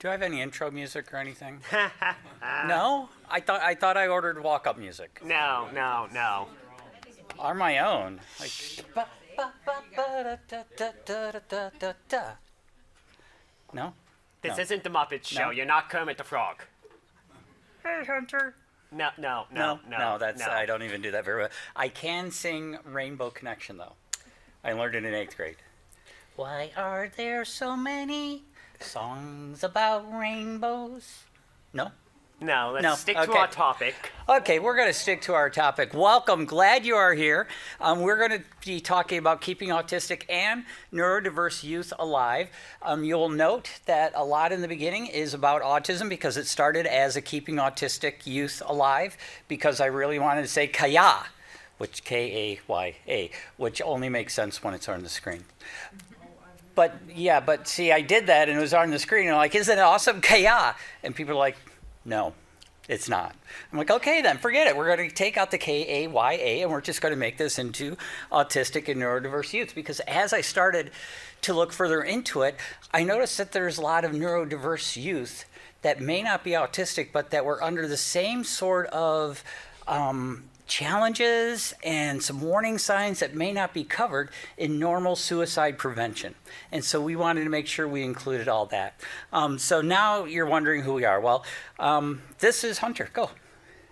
Do I have any intro music or anything? No? I thought I ordered walk-up music. No. On my own. Like, no? This No. isn't the Muppet Show. No. You're not Kermit the Frog. Hey, Hunter. No. That's I don't even do that very well. I can sing Rainbow Connection though. I learned it in 8th grade. Why are there so many songs about rainbows? No? No, let's No, stick to okay. our topic. Okay, we're going to stick to our topic. Welcome. Glad you are here. We're going to be talking about keeping autistic and neurodiverse youth alive. You'll note that a lot in the beginning is about autism because it started as a keeping autistic youth alive because I really wanted to say kaya, which K-A-Y-A, which only makes sense when it's on the screen. But see, I did that and it was on the screen and I'm like, isn't it awesome? Kaya. And people are like, no, it's not. I'm like, okay, then forget it. We're going to take out the K-A-Y-A and we're just going to make this into autistic and neurodiverse youth. Because as I started to look further into it, I noticed that there's a lot of neurodiverse youth that may not be autistic, but that were under the same sort of challenges and some warning signs that may not be covered in normal suicide prevention. And so we wanted to make sure we included all that. So now you're wondering who we are. Well, this is Hunter. Go.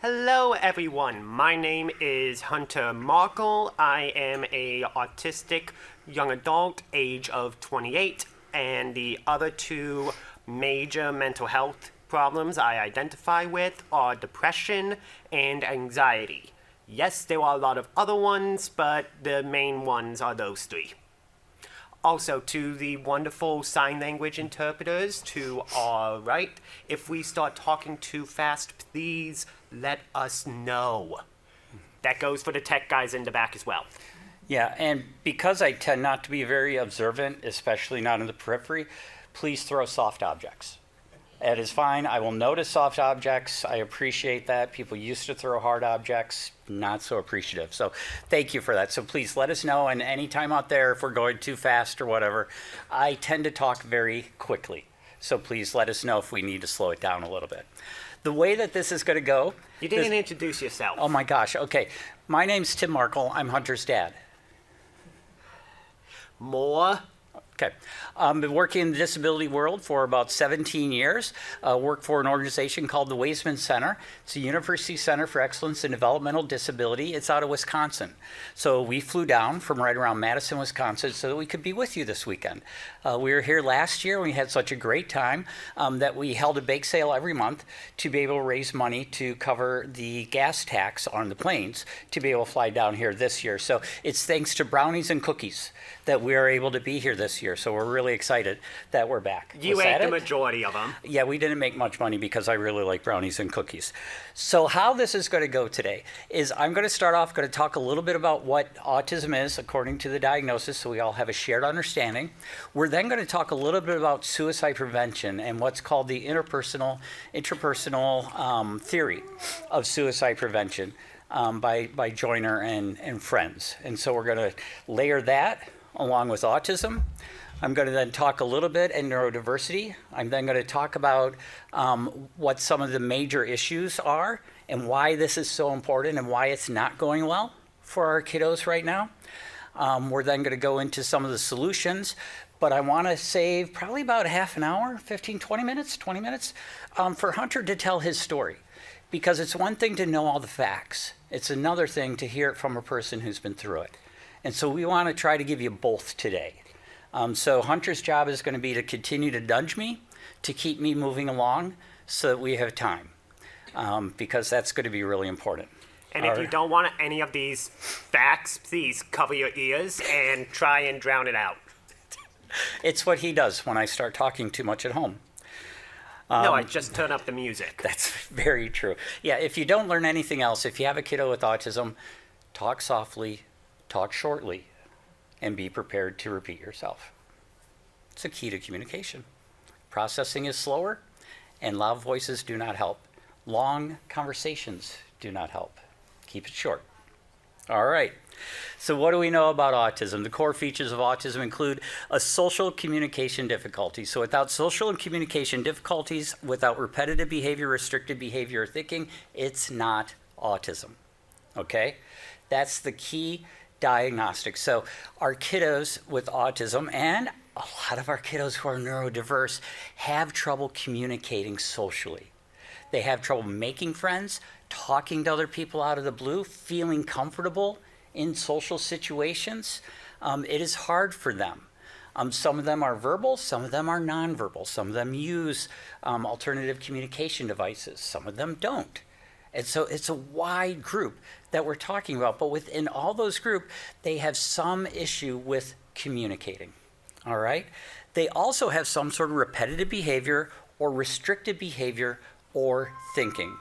Hello, everyone. My name is Hunter Markle. I am a autistic young adult, age of 28, and the other two major mental health problems I identify with are depression and anxiety. Yes, there are a lot of other ones, but the main ones are those three. Also, to the wonderful sign language interpreters to our right, if we start talking too fast, please let us know. That goes for the tech guys in the back as well. Yeah, and because I tend not to be very observant, especially not in the periphery, please throw soft objects. That is fine. I will notice soft objects. I appreciate that. People used to throw hard objects, not so appreciative. So thank you for that. So please let us know. And anytime out there, if we're going too fast or whatever, I tend to talk very quickly. So please let us know if we need to slow it down a little bit. The way that this is going to go. You didn't introduce yourself. Oh my gosh. Okay. My name's Tim Markle. I'm Hunter's dad. More. Okay. Been working in the disability world for about 17 years. Work for an organization called the Weisman Center. It's a University Center for Excellence in Developmental Disability. It's out of Wisconsin. So we flew down from right around Madison, Wisconsin, so that we could be with you this weekend. We were here last year. We had such a great time that we held a bake sale every month to be able to raise money to cover the gas tax on the planes to be able to fly down here this year. So it's thanks to brownies and cookies that we are able to be here this year. So we're really excited that we're back. You ate the majority of them. Yeah, we didn't make much money because I really like brownies and cookies. So how this is going to go today is I'm going to start off, going to talk a little bit about what autism is according to the diagnosis, so we all have a shared understanding. We're then going to talk a little bit about suicide prevention and what's called the intrapersonal theory of suicide prevention by Joyner and friends. And so we're going to layer that along with autism. I'm going to then talk a little bit in neurodiversity. I'm then going to talk about what some of the major issues are and why this is so important and why it's not going well for our kiddos right now. We're then going to go into some of the solutions, but I want to save probably about half an hour, 15, 20 minutes for Hunter to tell his story. Because it's one thing to know all the facts. It's another thing to hear it from a person who's been through it. And so we want to try to give you both today. So Hunter's job is going to be to continue to nudge me, to keep me moving along so that we have time, because that's going to be really important. And if you don't want any of these facts, please cover your ears and try and drown it out. It's what he does when I start talking too much at home. No, I just turn up the music. That's very true. Yeah, if you don't learn anything else, if you have a kiddo with autism, talk softly, talk shortly, and be prepared to repeat yourself. It's a key to communication. Processing is slower, and loud voices do not help. Long conversations do not help. Keep it short. All right. So what do we know about autism? The core features of autism include a social communication difficulty. So without social and communication difficulties, without repetitive behavior, restricted behavior, or thinking, it's not autism. Okay? That's the key diagnostic. So our kiddos with autism and a lot of our kiddos who are neurodiverse have trouble communicating socially. They have trouble making friends, talking to other people out of the blue, feeling comfortable in social situations. It is hard for them. Some of them are verbal, some of them are nonverbal. Some of them use alternative communication devices, some of them don't. And so it's a wide group that we're talking about, but within all those groups, they have some issue with communicating, all right? They also have some sort of repetitive behavior or restricted behavior or thinking.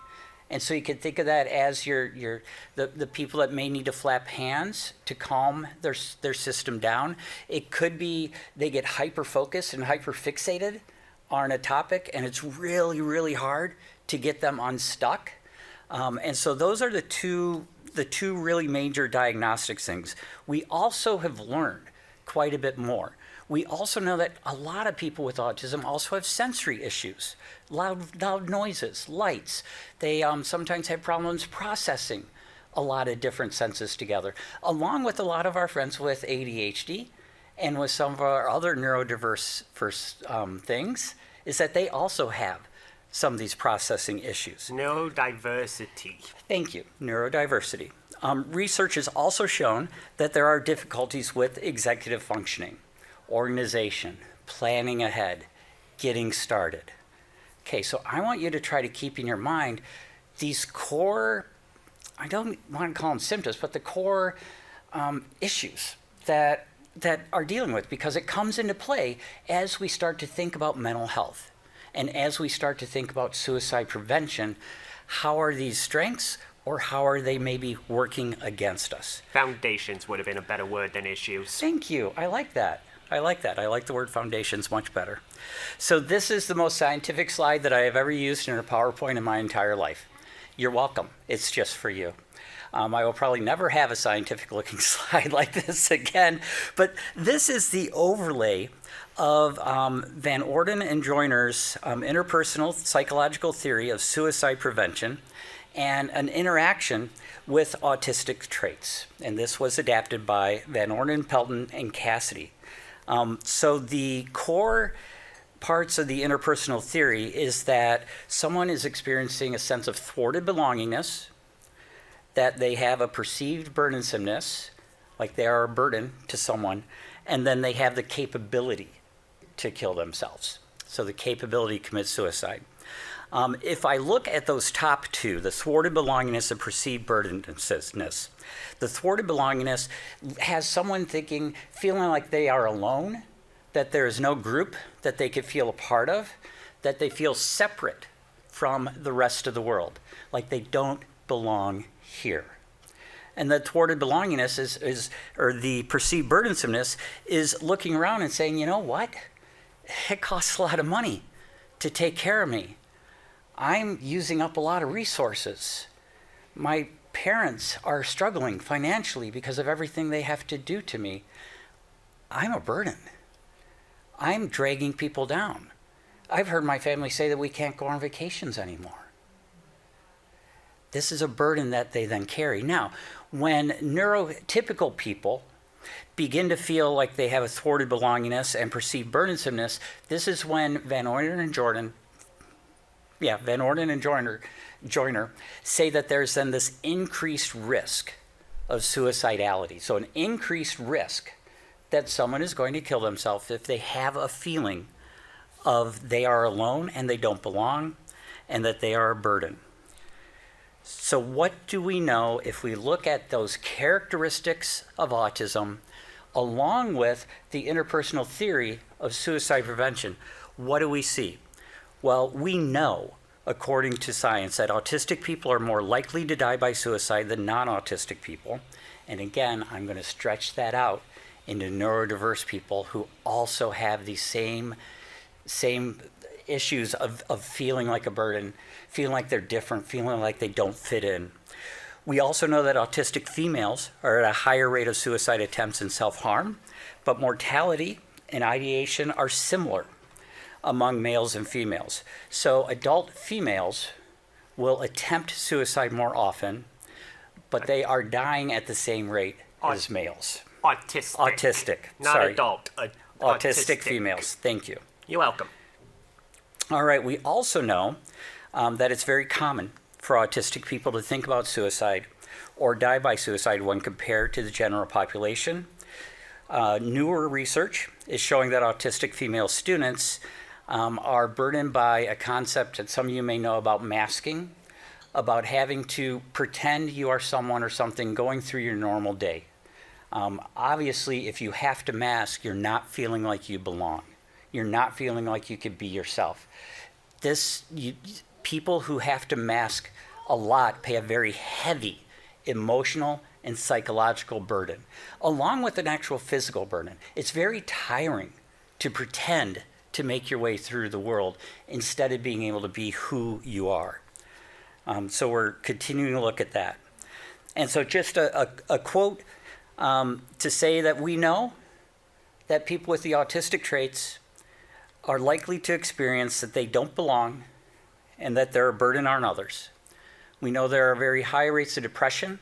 And so you can think of that as the people that may need to flap hands to calm their system down. It could be they get hyper-focused and hyper-fixated on a topic, and it's really, really hard to get them unstuck. And so those are the two really major diagnostic things. We also have learned quite a bit more. We also know that a lot of people with autism also have sensory issues, loud noises, lights. They sometimes have problems processing a lot of different senses together, along with a lot of our friends with ADHD and with some of our other neurodiverse things, is that they also have some of these processing issues. Neurodiversity. Thank you, neurodiversity. Research has also shown that there are difficulties with executive functioning, organization, planning ahead, getting started. Okay, so I want you to try to keep in your mind these core, I don't want to call them symptoms, but the core issues that are dealing with, because it comes into play as we start to think about mental health. And as we start to think about suicide prevention, how are these strengths or how are they maybe working against us? Foundations would have been a better word than issues. Thank you. I like that. I like the word foundations much better. So this is the most scientific slide that I have ever used in a PowerPoint in my entire life. You're welcome. It's just for you. I will probably never have a scientific looking slide like this again, but this is the overlay of Van Orden and Joiner's interpersonal psychological theory of suicide prevention and an interaction with autistic traits. And this was adapted by Van Orden, Pelton, and Cassidy. So the core parts of the interpersonal theory is that someone is experiencing a sense of thwarted belongingness, that they have a perceived burdensome-ness, like they are a burden to someone, and then they have the capability to kill themselves. So the capability to commit suicide. If I look at those top two, the thwarted belongingness and perceived burdensomeness, the thwarted belongingness has someone feeling like they are alone, that there is no group that they could feel a part of, that they feel separate from the rest of the world, like they don't belong here. And the thwarted belongingness or the perceived burdensomeness is looking around and saying, you know what? It costs a lot of money to take care of me. I'm using up a lot of resources. My parents are struggling financially because of everything they have to do to me. I'm a burden. I'm dragging people down. I've heard my family say that we can't go on vacations anymore. This is a burden that they then carry. Now, when neurotypical people begin to feel like they have a thwarted belongingness and perceived burdensomeness, this is when Van Orden and Joiner say that there's then this increased risk of suicidality. So an increased risk that someone is going to kill themselves if they have a feeling of they are alone and they don't belong and that they are a burden. So what do we know if we look at those characteristics of autism along with the interpersonal theory of suicide prevention? What do we see? Well, we know, according to science, that autistic people are more likely to die by suicide than non-autistic people. And again, I'm going to stretch that out into neurodiverse people who also have these same issues of feeling like a burden, feeling like they're different, feeling like they don't fit in. We also know that autistic females are at a higher rate of suicide attempts and self-harm, but mortality and ideation are similar among males and females. So adult females will attempt suicide more often, but they are dying at the same rate as males. Autistic. Autistic, Not sorry. adult. Autistic females, thank you. You're welcome. All right, we also know that it's very common for autistic people to think about suicide or die by suicide when compared to the general population. Newer research is showing that autistic female students are burdened by a concept that some of you may know about masking, about having to pretend you are someone or something going through your normal day. Obviously, if you have to mask, you're not feeling like you belong. You're not feeling like you could be yourself. People who have to mask a lot pay a very heavy emotional and psychological burden, along with an actual physical burden. It's very tiring to pretend to make your way through the world instead of being able to be who you are. So we're continuing to look at that. And so just a quote to say that we know that people with the autistic traits are likely to experience that they don't belong and that they're a burden on others. We know there are very high rates of depression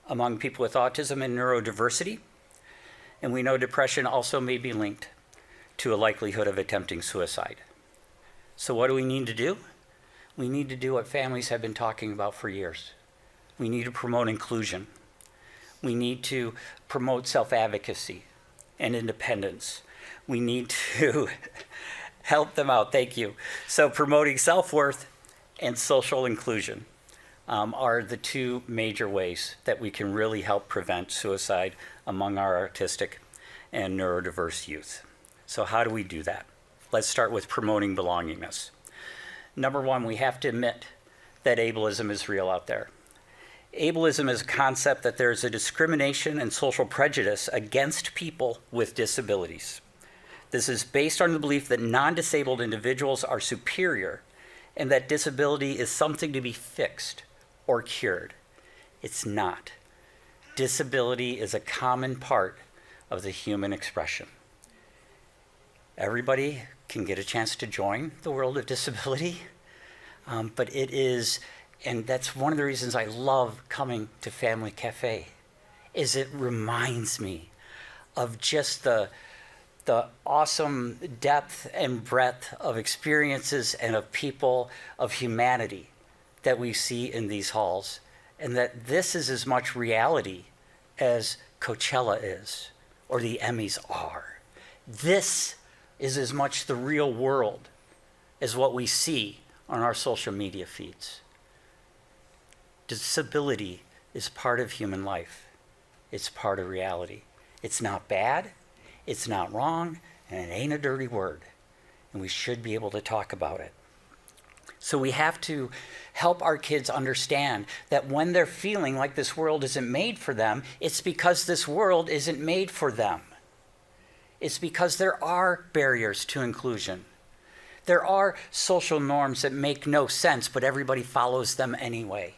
among people with autism and neurodiversity, and we know depression also may be linked to a likelihood of attempting suicide. So what do we need to do? We need to do what families have been talking about for years. We need to promote inclusion. We need to promote self-advocacy and independence. We need to help them out, thank you. So promoting self-worth and social inclusion are the two major ways that we can really help prevent suicide among our autistic and neurodiverse youth. So how do we do that? Let's start with promoting belonging-ness. Number one, we have to admit that ableism is real out there. Ableism is a concept that there is a discrimination and social prejudice against people with disabilities. This is based on the belief that non-disabled individuals are superior and that disability is something to be fixed or cured. It's not. Disability is a common part of the human expression. Everybody can get a chance to join the world of disability, but it is, and that's one of the reasons I love coming to Family Cafe, is it reminds me of just the awesome depth and breadth of experiences and of people, of humanity that we see in these halls, and that this is as much reality as Coachella is, or the Emmys are. This is as much the real world as what we see on our social media feeds. Disability is part of human life. It's part of reality. It's not bad, it's not wrong, and it ain't a dirty word. And we should be able to talk about it. So we have to help our kids understand that when they're feeling like this world isn't made for them, it's because this world isn't made for them. It's because there are barriers to inclusion. There are social norms that make no sense, but everybody follows them anyway.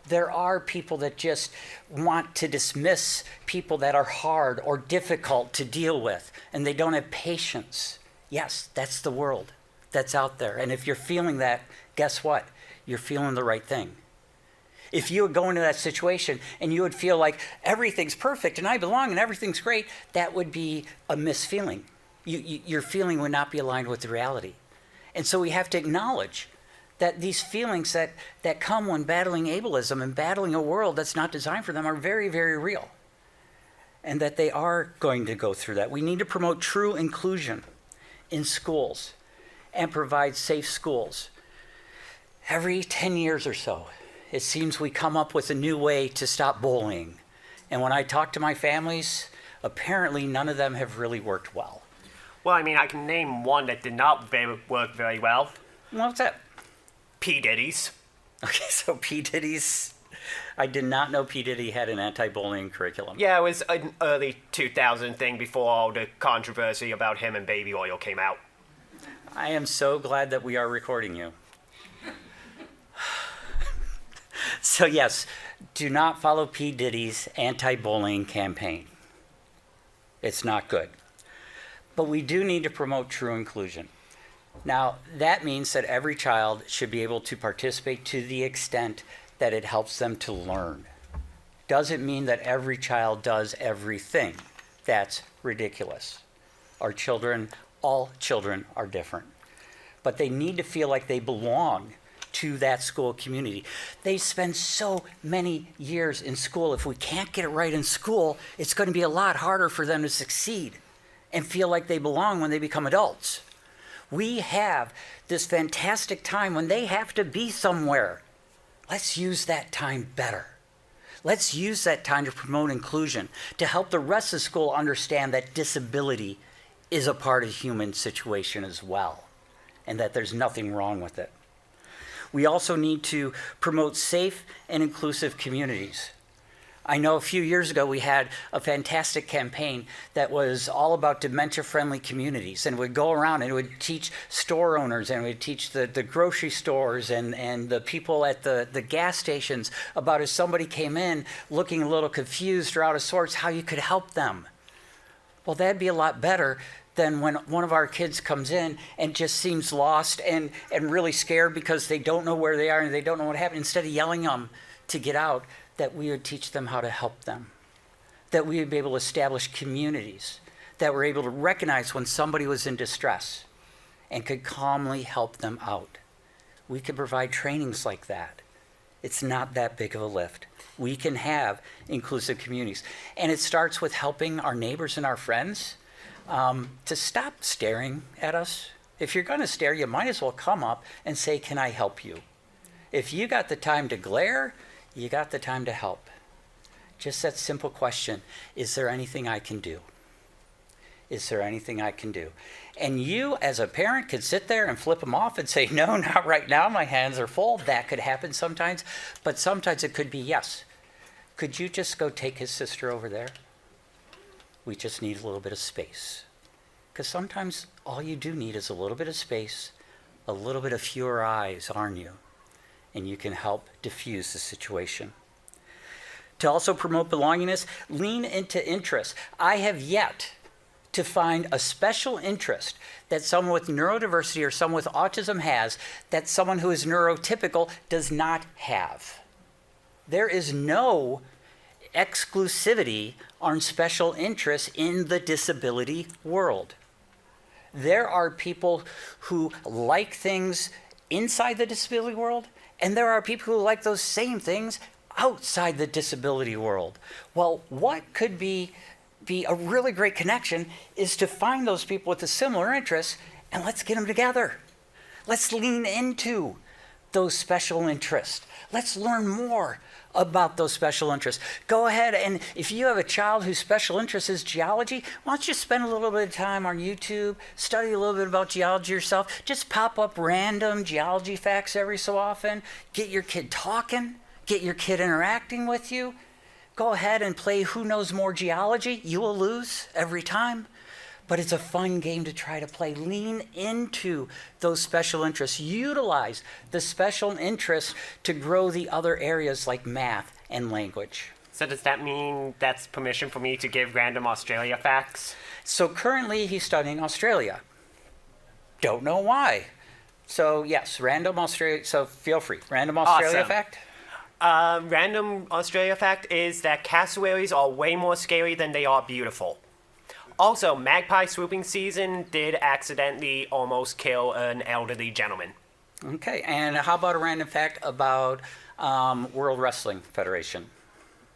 There are people that just want to dismiss people that are hard or difficult to deal with, and they don't have patience. Yes, that's the world that's out there. And if you're feeling that, guess what? You're feeling the right thing. If you would go into that situation and you would feel like everything's perfect and I belong and everything's great, that would be a misfeeling. Your feeling would not be aligned with the reality. And so we have to acknowledge that these feelings that come when battling ableism and battling a world that's not designed for them are very, very real. And that they are going to go through that. We need to promote true inclusion in schools and provide safe schools. Every 10 years or so, it seems we come up with a new way to stop bullying. And when I talk to my families, apparently none of them have really worked well. Well, I mean, I can name one that did not work very well. What's that? P. Diddy's. Okay, so P. Diddy's, I did not know P. Diddy had an anti-bullying curriculum. Yeah, it was an early 2000 thing before all the controversy about him and baby oil came out. I am so glad that we are recording you. So yes, do not follow P. Diddy's anti-bullying campaign. It's not good. But we do need to promote true inclusion. Now, that means that every child should be able to participate to the extent that it helps them to learn. Doesn't mean that every child does everything. That's ridiculous. All children are different. But they need to feel like they belong to that school community. They spend so many years in school. If we can't get it right in school, it's going to be a lot harder for them to succeed and feel like they belong when they become adults. We have this fantastic time when they have to be somewhere. Let's use that time better. Let's use that time to promote inclusion, to help the rest of school understand that disability is a part of the human situation as well, and that there's nothing wrong with it. We also need to promote safe and inclusive communities. I know a few years ago we had a fantastic campaign that was all about dementia-friendly communities, and it would go around and it would teach store owners and it would teach the grocery stores and the people at the gas stations about if somebody came in looking a little confused or out of sorts, how you could help them. Well, that'd be a lot better than when one of our kids comes in and just seems lost and really scared because they don't know where they are and they don't know what happened. Instead of yelling at them to get out, that we would teach them how to help them, that we would be able to establish communities, that were able to recognize when somebody was in distress and could calmly help them out. We could provide trainings like that. It's not that big of a lift. We can have inclusive communities. And it starts with helping our neighbors and our friends to stop staring at us. If you're going to stare, you might as well come up and say, "Can I help you?" If you got the time to glare, you got the time to help. Just that simple question, is there anything I can do? Is there anything I can do? And you, as a parent, could sit there and flip them off and say, "No, not right now, my hands are full." That could happen sometimes, but sometimes it could be, "Yes, could you just go take his sister over there? We just need a little bit of space." Because sometimes all you do need is a little bit of space, a little bit of fewer eyes on you, and you can help diffuse the situation. To also promote belongingness, lean into interests. I have yet to find a special interest that someone with neurodiversity or someone with autism has that someone who is neurotypical does not have. There is no exclusivity on special interests in the disability world. There are people who like things inside the disability world, and there are people who like those same things outside the disability world. Well, what could be a really great connection is to find those people with a similar interests and let's get them together. Let's lean into those special interests. Let's learn more about those special interests. Go ahead, and if you have a child whose special interest is geology, why don't you spend a little bit of time on YouTube, study a little bit about geology yourself, just pop up random geology facts every so often, get your kid talking, get your kid interacting with you. Go ahead and play Who Knows More Geology. You will lose every time, but it's a fun game to try to play. Lean into those special interests. Utilize the special interests to grow the other areas like math and language. So does that mean that's permission for me to give random Australia facts? So currently he's studying Australia. Don't know why. So yes, random Australia, so feel free. Random Australia Awesome. fact? Random Australia fact is that cassowaries are way more scary than they are beautiful. Also, magpie swooping season did accidentally almost kill an elderly gentleman. Okay, and how about a random fact about World Wrestling Federation?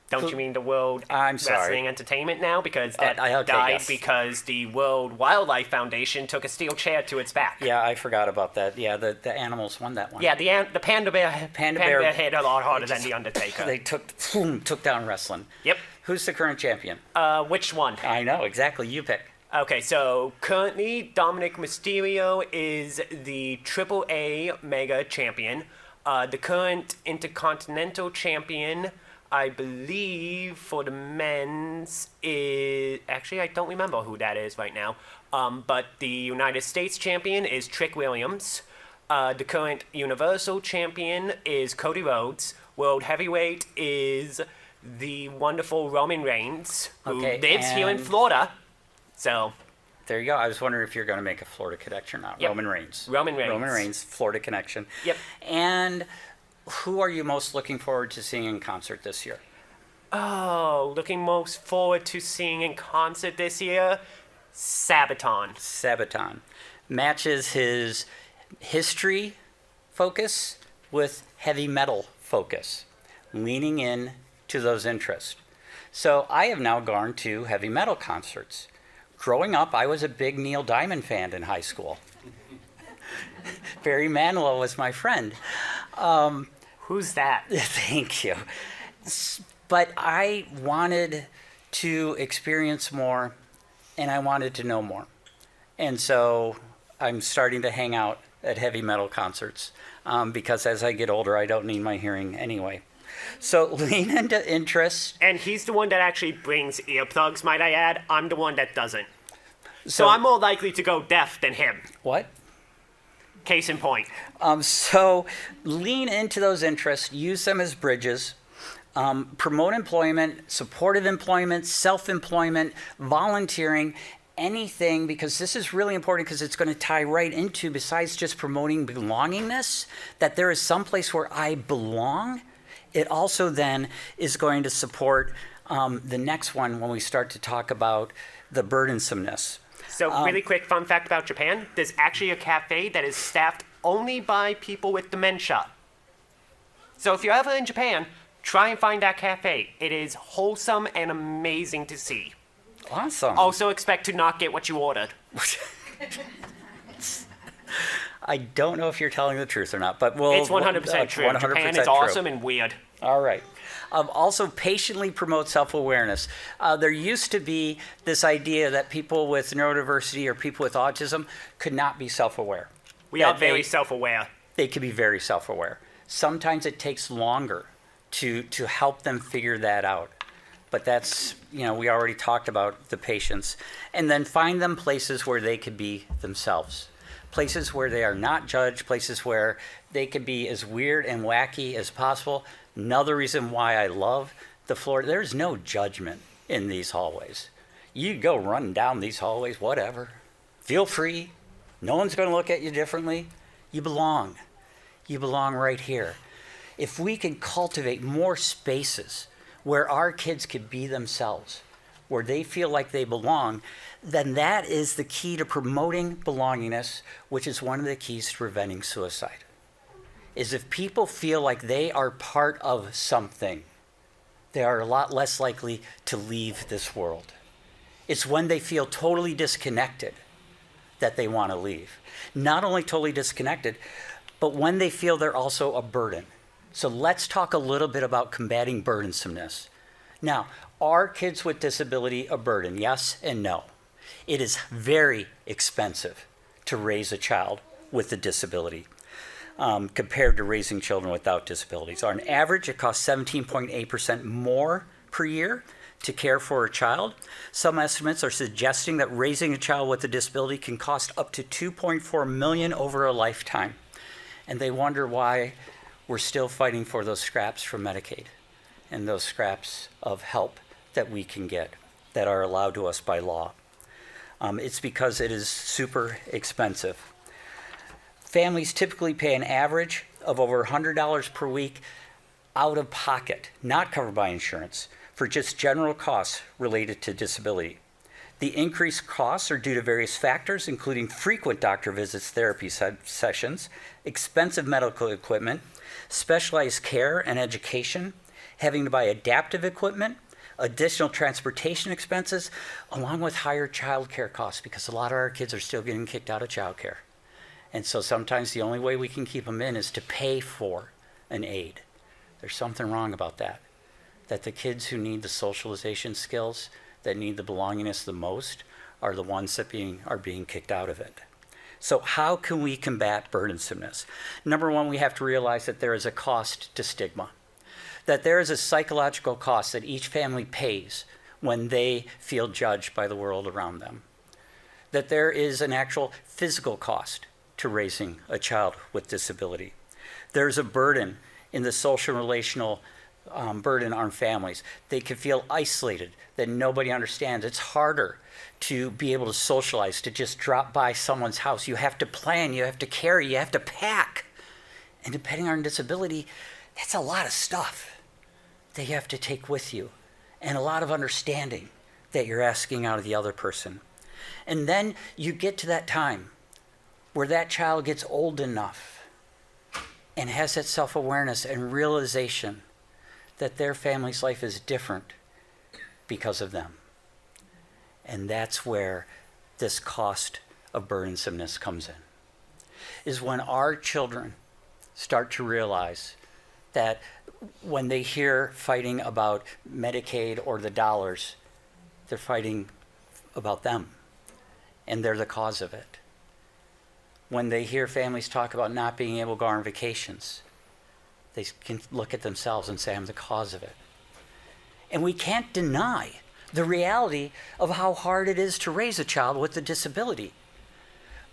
Don't you mean the World I'm sorry. Wrestling Entertainment now? Because that okay, died yes. because the World Wildlife Foundation took a steel chair to its back. Yeah, I forgot about that. Yeah, the animals won that one. Yeah, the panda bear hit a lot harder than the Undertaker. They took down wrestling. Yep. Who's the current champion? Which one? I know, exactly. You pick. Okay, so currently Dominic Mysterio is the AAA Mega Champion. The current Intercontinental Champion, I believe, for the men's is... Actually, I don't remember who that is right now. But the United States Champion is Trick Williams. The current Universal Champion is Cody Rhodes. World heavyweight is the wonderful Roman Reigns, who Okay, lives here in and- Florida. So, There you go. I was wondering if you're going to make a Florida connection or not. Yep. Roman Reigns. Roman Reigns. Roman Reigns, Florida connection. Yep. And who are you most looking forward to seeing in concert this year? oh, looking most forward to seeing in concert this year, Sabaton. Sabaton. Matches his history focus with heavy metal focus, leaning in to those interests. So I have now gone to heavy metal concerts. Growing up, I was a big Neil Diamond fan in high school. Barry Manilow was my friend. Who's that? Thank you. But I wanted to experience more and I wanted to know more. And so I'm starting to hang out at heavy metal concerts because as I get older, I don't need my hearing anyway. So lean into interests. And he's the one that actually brings earplugs, might I add. I'm the one that doesn't. So I'm more likely to go deaf than him. What? Case in point. So lean into those interests, use them as bridges, promote employment, supportive employment, self-employment, volunteering, anything, because this is really important because it's going to tie right into, besides just promoting belongingness, that there is some place where I belong. It also then is going to support the next one when we start to talk about the burdensome-ness. So really quick fun fact about Japan, there's actually a cafe that is staffed only by people with dementia. So if you're ever in Japan, try and find that cafe. It is wholesome and amazing to see. Awesome. Also expect to not get what you ordered. I don't know if you're telling the truth or not, but we'll... It's 100% true. 100% Japan is true. awesome and weird. All right. Also, patiently promote self-awareness. There used to be this idea that people with neurodiversity or people with autism could not be self-aware. We are That very self-aware. They could be very self-aware. Sometimes it takes longer to help them figure that out. But that's, we already talked about the patience. And then find them places where they could be themselves. Places where they are not judged, places where they could be as weird and wacky as possible. Another reason why I love the Florida, there's no judgment in these hallways. You go running down these hallways, whatever. Feel free. No one's going to look at you differently. You belong. You belong right here. If we can cultivate more spaces where our kids could be themselves, where they feel like they belong, then that is the key to promoting belongingness, which is one of the keys to preventing suicide. Is if people feel like they are part of something, they are a lot less likely to leave this world. It's when they feel totally disconnected that they want to leave. Not only totally disconnected, but when they feel they're also a burden. So let's talk a little bit about combating burdensomeness. Now, are kids with disability a burden? Yes and no. It is very expensive to raise a child with a disability compared to raising children without disabilities. On average, it costs 17.8% more per year to care for a child. Some estimates are suggesting that raising a child with a disability can cost up to $2.4 million over a lifetime. And they wonder why we're still fighting for those scraps from Medicaid and those scraps of help that we can get that are allowed to us by law. It's because it is super expensive. Families typically pay an average of over $100 per week out of pocket, not covered by insurance, for just general costs related to disability. The increased costs are due to various factors, including frequent doctor visits, therapy sessions, expensive medical equipment, specialized care and education, having to buy adaptive equipment, additional transportation expenses, along with higher child care costs, because a lot of our kids are still getting kicked out of child care. And so sometimes the only way we can keep them in is to pay for an aid. There's something wrong about that. That the kids who need the socialization skills, that need the belongingness the most, are the ones that are being kicked out of it. So how can we combat burdensomeness? Number one, we have to realize that there is a cost to stigma. That there is a psychological cost that each family pays when they feel judged by the world around them. That there is an actual physical cost to raising a child with disability. There's a burden in the social relational burden on families. They can feel isolated, that nobody understands. It's harder to be able to socialize, to just drop by someone's house. You have to plan, you have to carry, you have to pack. And depending on disability, that's a lot of stuff that you have to take with you, and a lot of understanding that you're asking out of the other person. And then you get to that time where that child gets old enough and has that self-awareness and realization that their family's life is different because of them. And that's where this cost of burdensomeness comes in, is when our children start to realize that when they hear fighting about Medicaid or the dollars, they're fighting about them, and they're the cause of it. When they hear families talk about not being able to go on vacations, they can look at themselves and say, I'm the cause of it. And we can't deny the reality of how hard it is to raise a child with a disability.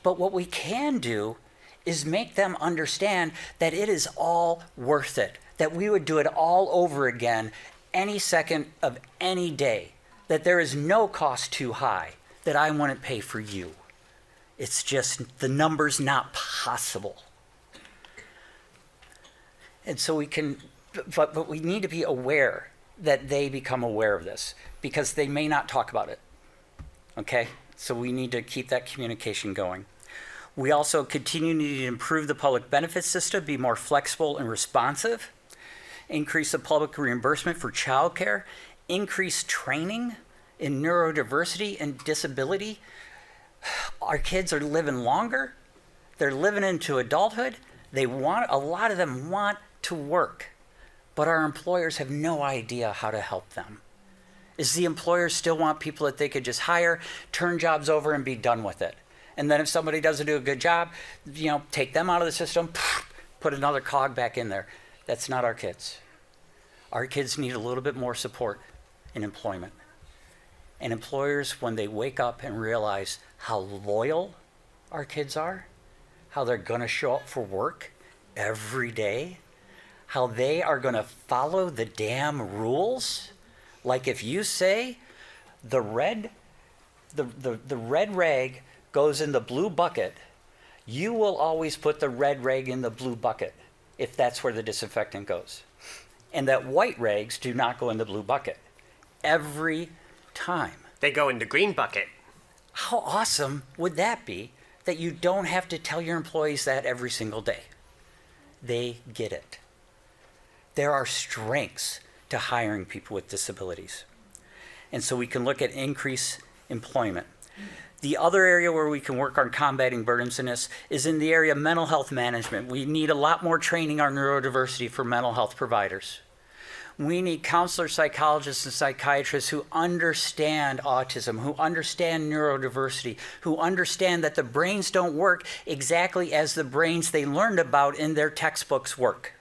But what we can do is make them understand that it is all worth it, that we would do it all over again any second of any day, that there is no cost too high that I wouldn't pay for you. It's just the number's not possible. And so we can, but we need to be aware that they become aware of this, because they may not talk about it, okay? So we need to keep that communication going. We also continue to need to improve the public benefit system, be more flexible and responsive, increase the public reimbursement for childcare, increase training in neurodiversity and disability. Our kids are living longer. They're living into adulthood. A lot of them want to work, but our employers have no idea how to help them. Is the employers still want people that they could just hire, turn jobs over, and be done with it? And then if somebody doesn't do a good job, take them out of the system, put another cog back in there. That's not our kids. Our kids need a little bit more support in employment. And employers, when they wake up and realize how loyal our kids are, how they're going to show up for work every day, how they are going to follow the damn rules. Like if you say the red rag goes in the blue bucket, you will always put the red rag in the blue bucket if that's where the disinfectant goes. And that white rags do not go in the blue bucket every time. They go in the green bucket. How awesome would that be that you don't have to tell your employees that every single day? They get it. There are strengths to hiring people with disabilities. And so we can look at increased employment. The other area where we can work on combating burdensomeness is in the area of mental health management. We need a lot more training on neurodiversity for mental health providers. We need counselors, psychologists, and psychiatrists who understand autism, who understand neurodiversity, who understand that the brains don't work exactly as the brains they learned about in their textbooks work.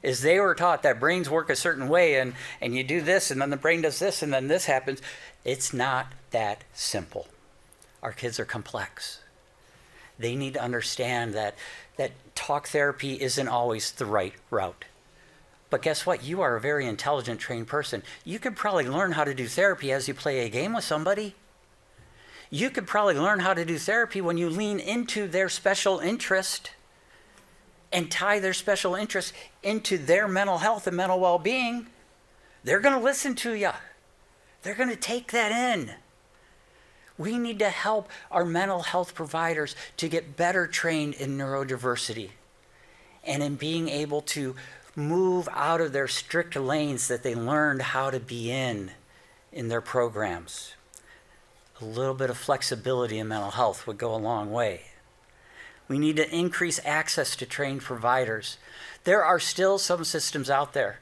Is they were taught that brains work a certain way and you do this and then the brain does this and then this happens. It's not that simple. Our kids are complex. They need to understand that talk therapy isn't always the right route. But guess what? You are a very intelligent, trained person. You could probably learn how to do therapy as you play a game with somebody. You could probably learn how to do therapy when you lean into their special interest and tie their special interest into their mental health and mental well-being. They're going to listen to you. They're going to take that in. We need to help our mental health providers to get better trained in neurodiversity and in being able to move out of their strict lanes that they learned how to be in their programs. A little bit of flexibility in mental health would go a long way. We need to increase access to trained providers. There are still some systems out there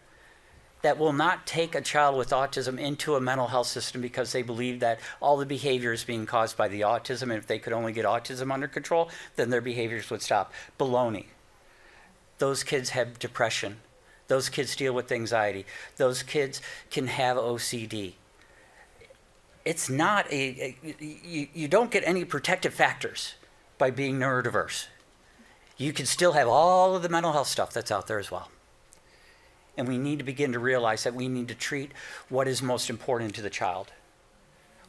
that will not take a child with autism into a mental health system because they believe that all the behavior is being caused by the autism, and if they could only get autism under control, then their behaviors would stop. Baloney. Those kids have depression. Those kids deal with anxiety. Those kids can have OCD. It's not you don't get any protective factors by being neurodiverse. You can still have all of the mental health stuff that's out there as well. And we need to begin to realize that we need to treat what is most important to the child.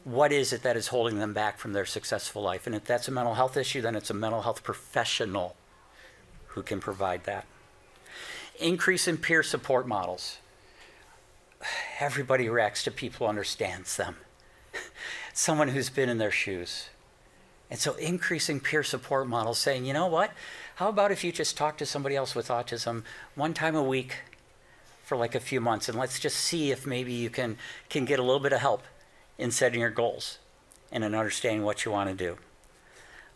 What is it that is holding them back from their successful life? And if that's a mental health issue, then it's a mental health professional who can provide that. Increase in peer support models. Everybody reacts to people who understands them. Someone who's been in their shoes. And so increasing peer support models, saying, you know what? How about if you just talk to somebody else with autism one time a week for like a few months, and let's just see if maybe you can get a little bit of help in setting your goals and in understanding what you want to do.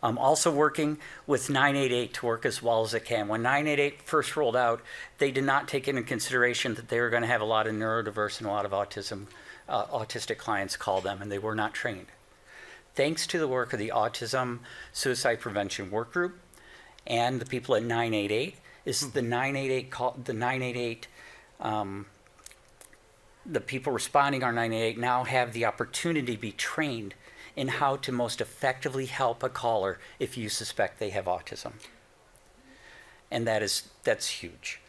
Also working with 988 to work as well as it can. When 988 first rolled out, they did not take into consideration that they were going to have a lot of neurodiverse and a lot of autistic clients call them, and they were not trained. Thanks to the work of the Autism Suicide Prevention Workgroup and the people at 988, the people responding our 988 now have the opportunity to be trained in how to most effectively help a caller if you suspect they have autism. And that's huge,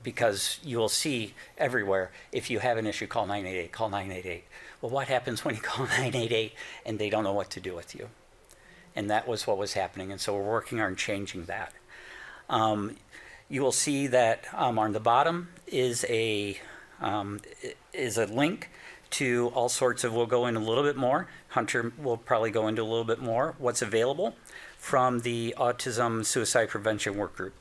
because you will see everywhere, if you have an issue, call 988, call 988. Well, what happens when you call 988 and they don't know what to do with you? And that was what was happening, and so we're working on changing that. You will see that on the bottom is a link to all sorts of, we'll go into a little bit more. Hunter will probably go into a little bit more what's available from the Autism Suicide Prevention Workgroup.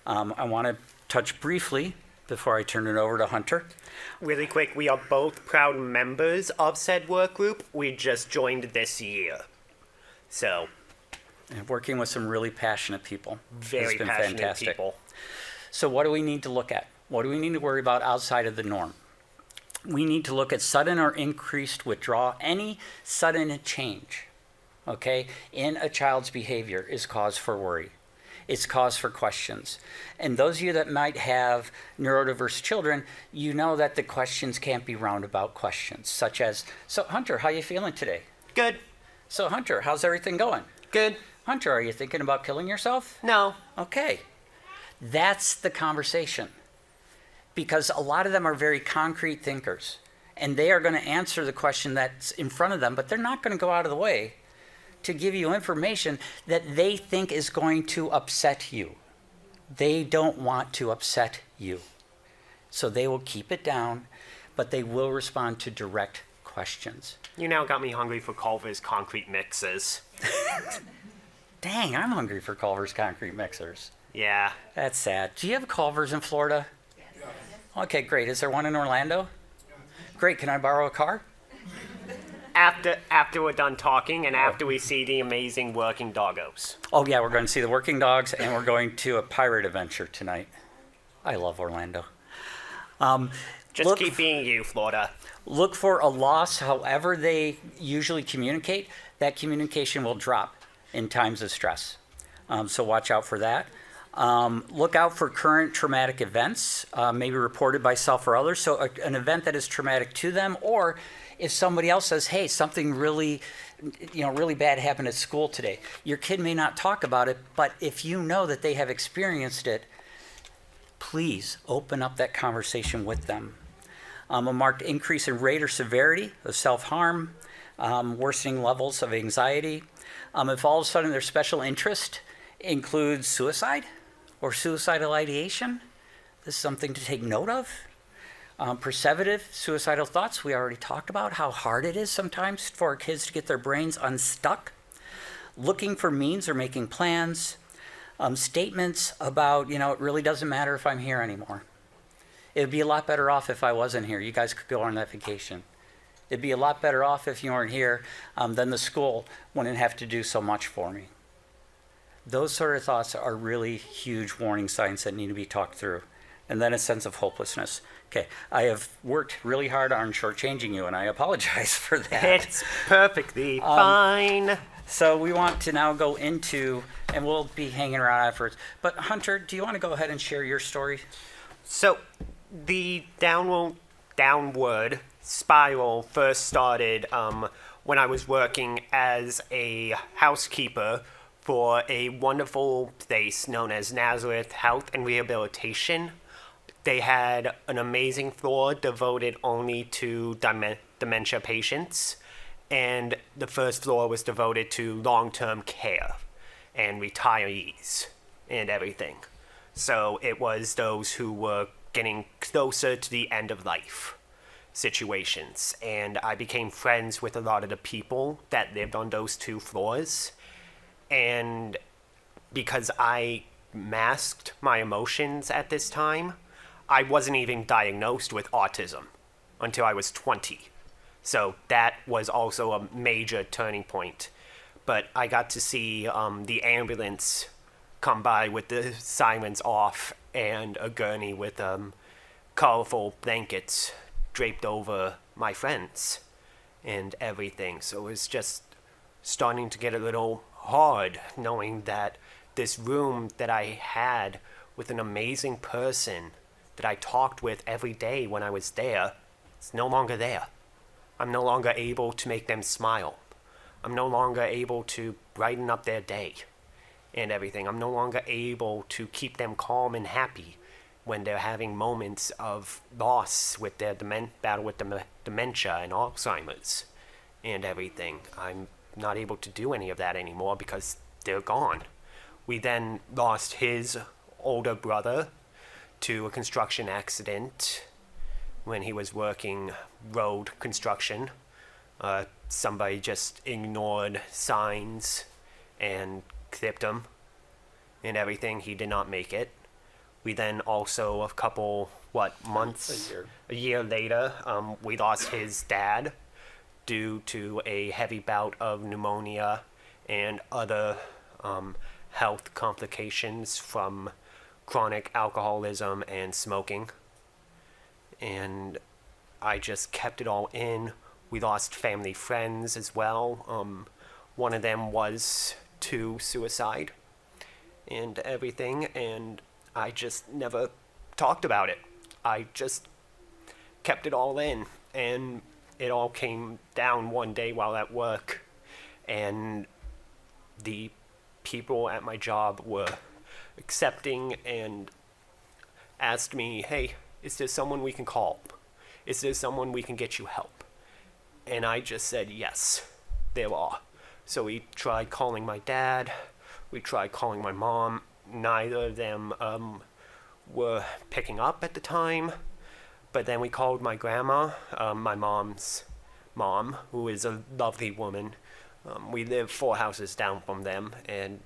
I want to touch briefly before I turn it over to Hunter. Really quick, we are both proud members of said work group. We just joined this year. So. And working with some really passionate people. Very has been passionate fantastic. people. So what do we need to look at? What do we need to worry about outside of the norm? We need to look at sudden or increased withdrawal. Any sudden change, okay, in a child's behavior is cause for worry. It's cause for questions. And those of you that might have neurodiverse children, you know that the questions can't be roundabout questions, such as, so Hunter, how you feeling today? Good. So Hunter, how's everything going? Good. Hunter, are you thinking about killing yourself? No. Okay. That's the conversation. Because a lot of them are very concrete thinkers, and they are going to answer the question that's in front of them, but they're not going to go out of the way to give you information that they think is going to upset you. They don't want to upset you. So they will keep it down, but they will respond to direct questions. You now got me hungry for Culver's concrete mixes. Dang, I'm hungry for Culver's concrete mixers. Yeah. That's sad. Do you have Culver's in Florida? Okay, great. Is there one in Orlando? Great. Can I borrow a car? After we're done talking and after we see the amazing working doggos. Oh, yeah, we're going to see the working dogs, and we're going to a pirate adventure tonight. I love Orlando. Just keep being you, Florida. Look for a loss. However they usually communicate, that communication will drop in times of stress. So watch out for that. Look out for current traumatic events, maybe reported by self or others. So an event that is traumatic to them, or if somebody else says, hey, something really bad happened at school today. Your kid may not talk about it, but if you know that they have experienced it, please open up that conversation with them. A marked increase in rate or severity of self-harm, worsening levels of anxiety. If all of a sudden their special interest includes suicide or suicidal ideation, this is something to take note of. Persevative suicidal thoughts, we already talked about how hard it is sometimes for our kids to get their brains unstuck. Looking for means or making plans. Statements about, it really doesn't matter if I'm here anymore. It would be a lot better off if I wasn't here. You guys could go on that vacation. It'd be a lot better off if you weren't here, then the school wouldn't have to do so much for me. Those sort of thoughts are really huge warning signs that need to be talked through. And then a sense of hopelessness. Okay, I have worked really hard on shortchanging you, and I apologize for that. It's perfectly fine. So we want to now go into, and we'll be hanging around afterwards. But Hunter, do you want to go ahead and share your story? So the downward spiral first started when I was working as a housekeeper for a wonderful place known as Nazareth Health and Rehabilitation. they had an amazing floor devoted only to dementia patients, and the first floor was devoted to long-term care and retirees and everything. So it was those who were getting closer to the end of life situations. And I became friends with a lot of the people that lived on those two floors. And because I masked my emotions at this time, I wasn't even diagnosed with autism until I was 20. So that was also a major turning point. But I got to see the ambulance come by with the sirens off and a gurney with colorful blankets draped over my friends and everything. So it was just starting to get a little hard knowing that this room that I had with an amazing person that I talked with every day when I was there is no longer there. I'm no longer able to make them smile. I'm no longer able to brighten up their day and everything. I'm no longer able to keep them calm and happy when they're having moments of loss with their battle with dementia and Alzheimer's and everything. I'm not able to do any of that anymore because they're gone. We then lost his older brother to a construction accident when he was working road construction. Somebody just ignored signs and clipped him and everything. He did not make it. We then also, a couple, months? A year later, we lost his dad due to a heavy bout of pneumonia and other health complications from chronic alcoholism and smoking. And I just kept it all in. We lost family friends as well. One of them was to suicide and everything, and I just never talked about it. I just kept it all in, and it all came down one day while at work, and the people at my job were accepting and asked me, hey, is there someone we can call? Is there someone we can get you help? And I just said, yes, there are. So we tried calling my dad. We tried calling my mom. Neither of them were picking up at the time. But then we called my grandma, my mom's mom, who is a lovely woman. We live 4 houses down from them. And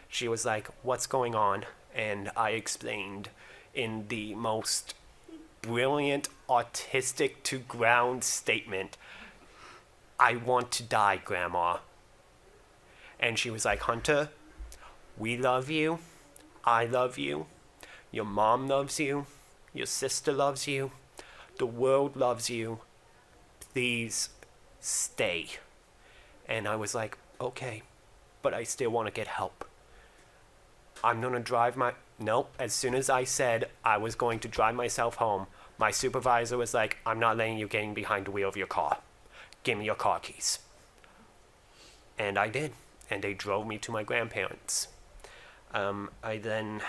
she was like, what's going on? And I explained in the most brilliant autistic to ground statement, I want to die, Grandma. And she was like, Hunter, we love you. I love you. Your mom loves you. Your sister loves you. The world loves you. Please stay. And I was like, okay, but I still want to get help. I'm going to drive Nope. As soon as I said I was going to drive myself home, my supervisor was like, I'm not letting you get behind the wheel of your car. Give me your car keys. And I did. And they drove me to my grandparents. I then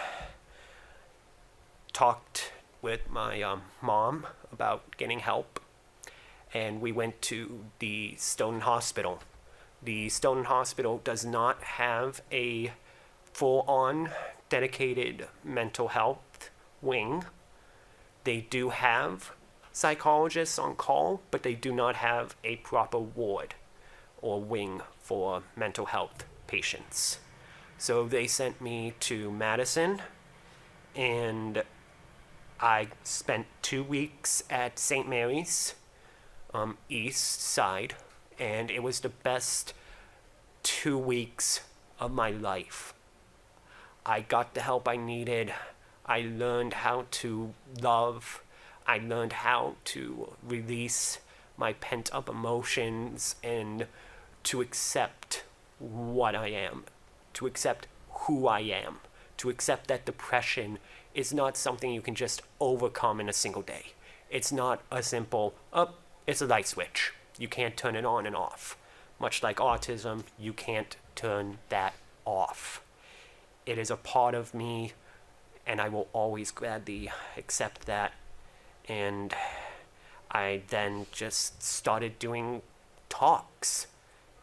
talked with my mom about getting help. And we went to the Stoughton Hospital. The Stoughton Hospital does not have a full-on dedicated mental health wing. They do have psychologists on call, but they do not have a proper ward or wing for mental health patients. So they sent me to Madison, and I spent 2 weeks at St. Mary's, East Side, and it was the best 2 weeks of my life. I got the help I needed. I learned how to love. I learned how to release my pent-up emotions and to accept what I am, to accept who I am, to accept that depression is not something you can just overcome in a single day. It's not a simple, it's a light switch. You can't turn it on and off. Much like autism, you can't turn that off. It is a part of me. and I will always gladly accept that. And I then just started doing talks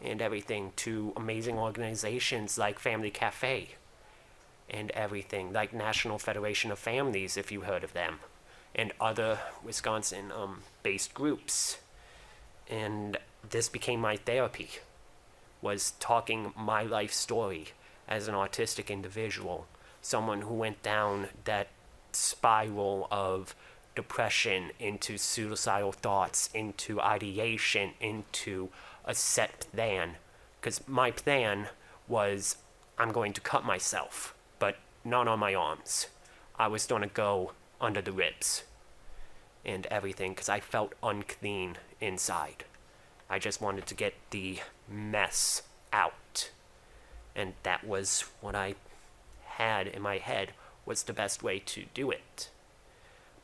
and everything to amazing organizations like Family Cafe and everything, like National Federation of Families, if you heard of them, and other Wisconsin based groups. And this became my therapy, was talking my life story as an autistic individual, someone who went down that spiral of depression into suicidal thoughts, into ideation, into a set plan. Because my plan was, I'm going to cut myself, but not on my arms. I was going to go under the ribs and everything, because I felt unclean inside. I just wanted to get the mess out. And that was what I had in my head was the best way to do it.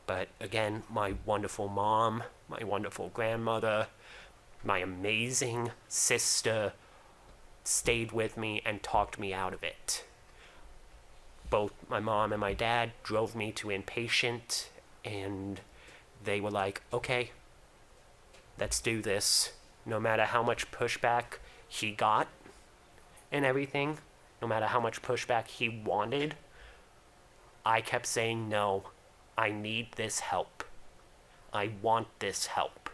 But again, my wonderful mom, my wonderful grandmother, my amazing sister stayed with me and talked me out of it. Both my mom and my dad drove me to inpatient, and they were like, okay, let's do this. No matter how much pushback he got and everything, no matter how much pushback he wanted, I kept saying, no, I need this help. I want this help.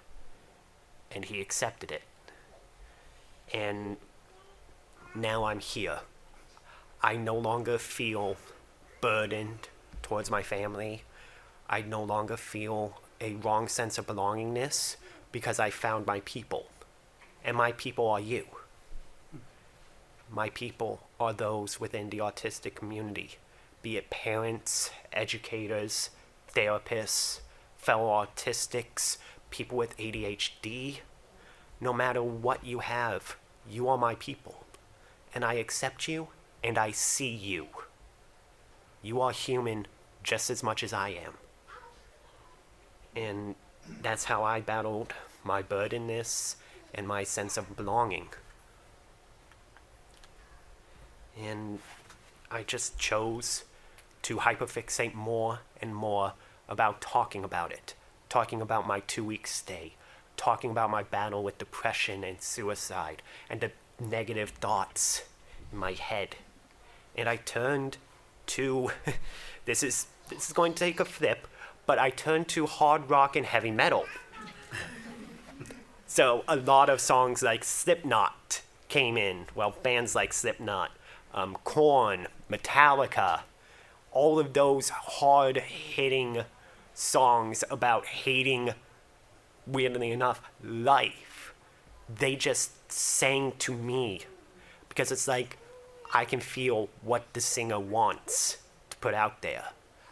And he accepted it. And now I'm here. I no longer feel burdened towards my family. I no longer feel a wrong sense of belongingness because I found my people. And my people are you. My people are those within the autistic community, be it parents, educators, therapists, fellow autistics, people with ADHD. No matter what you have, you are my people. And I accept you, and I see you. You are human just as much as I am. And that's how I battled my burdenness and my sense of belonging. And I just chose to hyperfixate more and more about talking about it, talking about my 2-week stay, talking about my battle with depression and suicide and the negative thoughts in my head. And I turned to, this is going to take a flip, but I turned to hard rock and heavy metal. So a lot of songs like Slipknot came in, well, bands like Slipknot, Korn, Metallica, all of those hard-hitting songs about hating, weirdly enough, life. They just sang to me because it's like I can feel what the singer wants to put out there.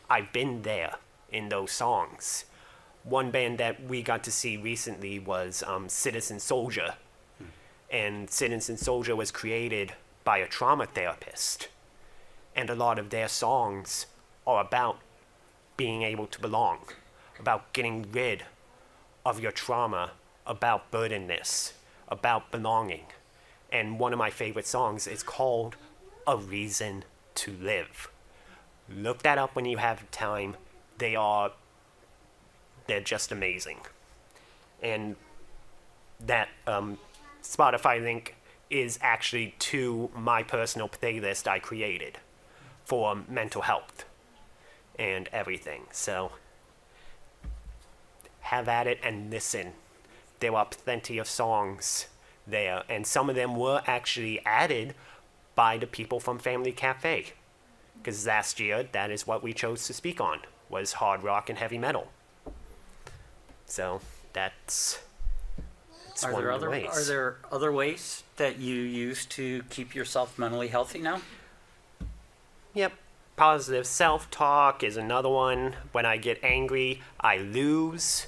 I've been there in those songs. One band that we got to see recently was Citizen Soldier. And Citizen Soldier was created by a trauma therapist. And a lot of their songs are about being able to belong, about getting rid of your trauma, about burdenness, about belonging. And one of my favorite songs is called A Reason to Live. Look that up when you have time. They're just amazing. And that Spotify link is actually to my personal playlist I created for mental health and everything. So have at it and listen. There are plenty of songs there, and some of them were actually added by the people from Family Cafe, because last year that is what we chose to speak on, was hard rock and heavy metal. So that's Are one there of the ways. Are there other ways that you use to keep yourself mentally healthy now? Yep. Positive self-talk is another one. When I get angry, I lose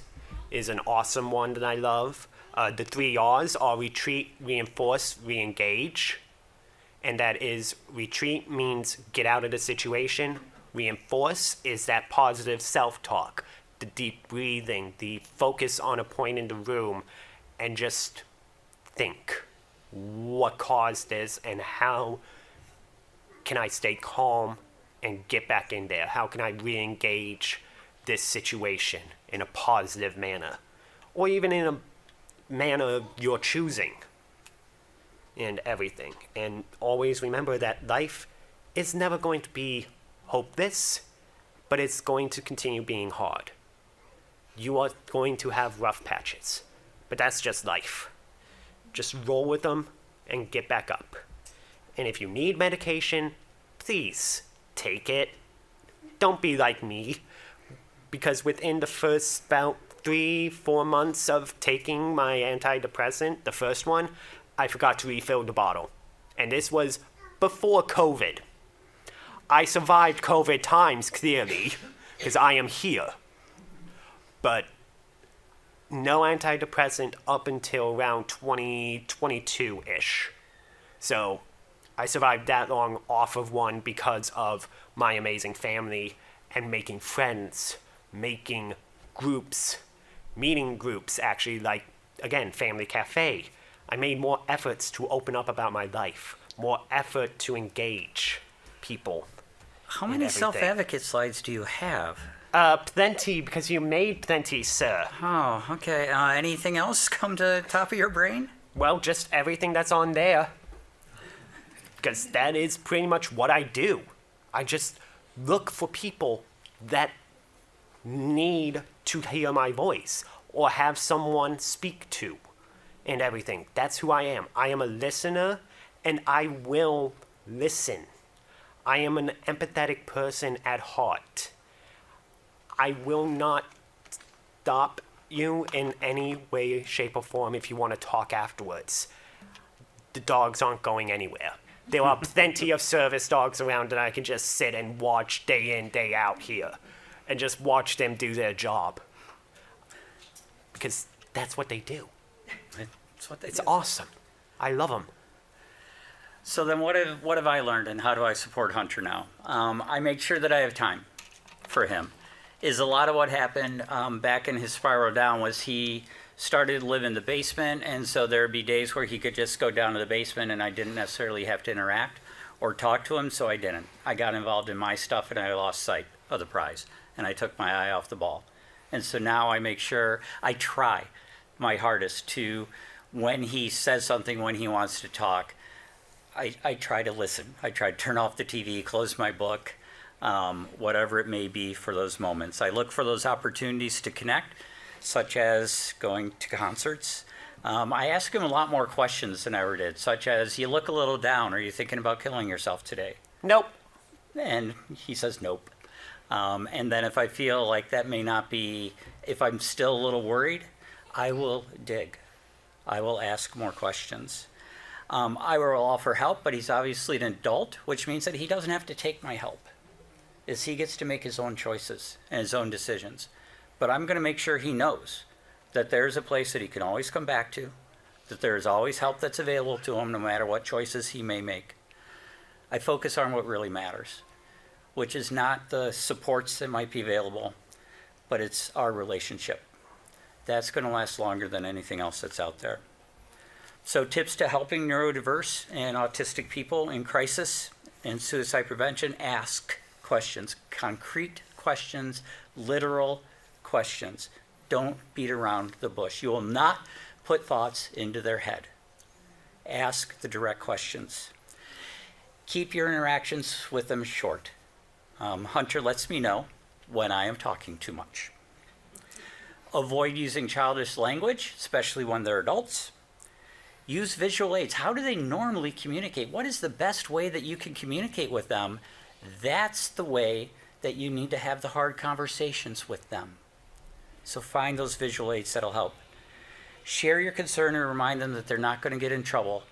is an awesome one that I love. The 3 R's are retreat, reinforce, re-engage. And that is, retreat means get out of the situation. Reinforce is that positive self-talk, the deep breathing, the focus on a point in the room, and just think what caused this and how can I stay calm and get back in there? How can I re-engage this situation in a positive manner? Or even in a manner you're choosing and everything. And always remember that life is never going to be hopeless, but it's going to continue being hard. You are going to have rough patches, but that's just life. Just roll with them and get back up. And if you need medication, please take it. Don't be like me, because within the first about 3-4 months of taking my antidepressant, the first one, I forgot to refill the bottle. And this was before COVID. I survived COVID times, clearly, because I am here. But no antidepressant up until around 2022-ish. So I survived that long off of one because of my amazing family and making friends, making groups, meeting groups, actually, like, again, Family Cafe. I made more efforts to open up about my life, more effort to engage people. How many self-advocate slides do you have? Plenty, because you made plenty, sir. Oh, okay. Anything else come to the top of your brain? Well, just everything that's on there. Because that is pretty much what I do. I just look for people that need to hear my voice or have someone speak to and everything. That's who I am. I am a listener, and I will listen. I am an empathetic person at heart. I will not stop you in any way, shape, or form if you want to talk afterwards. The dogs aren't going anywhere. There are plenty of service dogs around that I can just sit and watch day in, day out here, and just watch them do their job. Because that's what they do. That's what It's awesome. I love them. So then what have I learned, and how do I support Hunter now? I make sure that I have time for him. Is a lot of what happened back in his spiral down was he started to live in the basement, and so there would be days where he could just go down to the basement and I didn't necessarily have to interact or talk to him, so I didn't. I got involved in my stuff and I lost sight of the prize, and I took my eye off the ball. And so now I make sure, I try my hardest to, when he says something, when he wants to talk, I try to listen. I try to turn off the TV, close my book, whatever it may be for those moments. I look for those opportunities to connect, such as going to concerts. I ask him a lot more questions than I ever did, such as, you look a little down. Are you thinking about killing yourself today? Nope. And he says nope. And then if I feel like that may not be, if I'm still a little worried, I will dig. I will ask more questions. I will offer help, but he's obviously an adult, which means that he doesn't have to take my help. Is he gets to make his own choices and his own decisions. But I'm going to make sure he knows that there's a place that he can always come back to, that there is always help that's available to him no matter what choices he may make. I focus on what really matters, which is not the supports that might be available, but it's our relationship. That's going to last longer than anything else that's out there. So tips to helping neurodiverse and autistic people in crisis and suicide prevention: ask questions, concrete questions, literal questions. Don't beat around the bush. You will not put thoughts into their head. Ask the direct questions. Keep your interactions with them short. Hunter lets me know when I am talking too much. Avoid using childish language, especially when they're adults. Use visual aids. How do they normally communicate? What is the best way that you can communicate with them? That's the way that you need to have the hard conversations with them. So find those visual aids that'll help. Share your concern and remind them that they're not going to get in trouble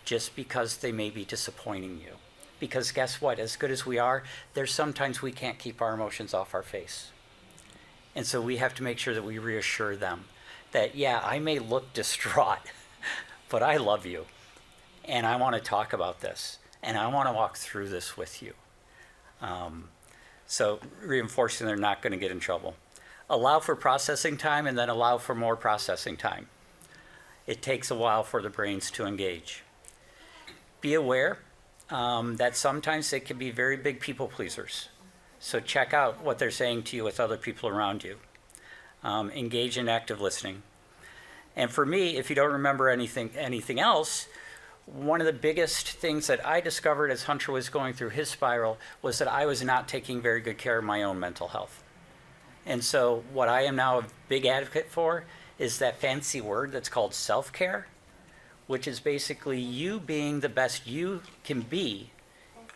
just because they may be disappointing you. Because guess what? As good as we are, there's sometimes we can't keep our emotions off our face. And so we have to make sure that we reassure them that, yeah, I may look distraught, but I love you. And I want to talk about this. And I want to walk through this with you. So reinforcing they're not going to get in trouble. Allow for processing time, and then allow for more processing time. It takes a while for the brains to engage. Be aware that sometimes they can be very big people pleasers. So check out what they're saying to you with other people around you. Engage in active listening. And for me, if you don't remember anything else, one of the biggest things that I discovered as Hunter was going through his spiral was that I was not taking very good care of my own mental health. And so what I am now a big advocate for is that fancy word that's called self-care, which is basically you being the best you can be